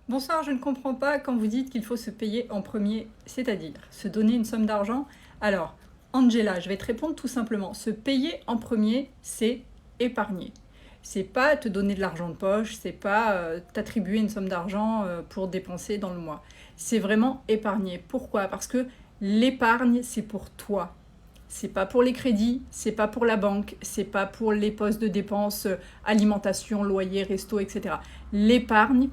Bonsoir, je ne comprends pas quand vous dites qu'il faut se payer en premier, c'est-à-dire se donner une somme d'argent. Alors, Angela, je vais te répondre tout simplement. Se payer en premier, c'est épargner. C'est pas te donner de l'argent de poche, c'est pas t'attribuer une somme d'argent pour dépenser dans le mois. C'est vraiment épargner. Pourquoi? Parce que l'épargne, c'est pour toi. C'est pas pour les crédits, c'est pas pour la banque, c'est pas pour les postes de dépenses, alimentation, loyer, resto, etc. L'épargne,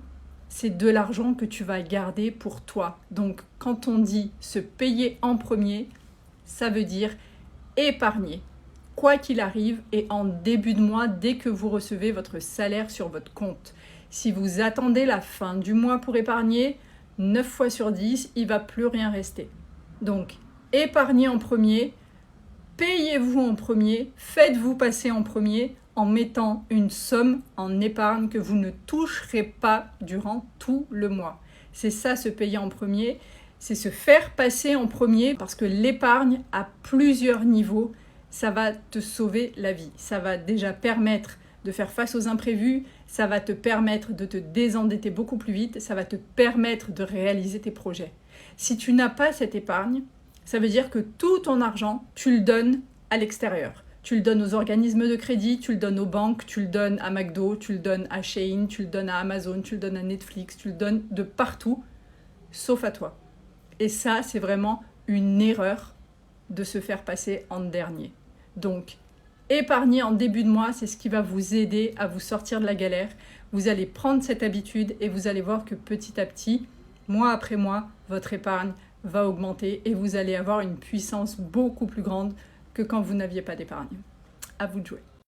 c'est de l'argent que tu vas garder pour toi. Donc, quand on dit se payer en premier, ça veut dire épargner, quoi qu'il arrive, et en début de mois, dès que vous recevez votre salaire sur votre compte. Si vous attendez la fin du mois pour épargner, 9 fois sur 10, il ne va plus rien rester. Donc, épargnez en premier, payez-vous en premier, faites-vous passer en premier en mettant une somme en épargne que vous ne toucherez pas durant tout le mois. C'est ça, se payer en premier, c'est se faire passer en premier parce que l'épargne à plusieurs niveaux, ça va te sauver la vie. Ça va déjà permettre de faire face aux imprévus, ça va te permettre de te désendetter beaucoup plus vite, ça va te permettre de réaliser tes projets. Si tu n'as pas cette épargne, ça veut dire que tout ton argent, tu le donnes à l'extérieur. Tu le donnes aux organismes de crédit, tu le donnes aux banques, tu le donnes à McDo, tu le donnes à Shein, tu le donnes à Amazon, tu le donnes à Netflix, tu le donnes de partout, sauf à toi. Et ça, c'est vraiment une erreur de se faire passer en dernier. Donc, épargner en début de mois, c'est ce qui va vous aider à vous sortir de la galère. Vous allez prendre cette habitude et vous allez voir que petit à petit, mois après mois, votre épargne va augmenter et vous allez avoir une puissance beaucoup plus grande que quand vous n'aviez pas d'épargne. À vous de jouer.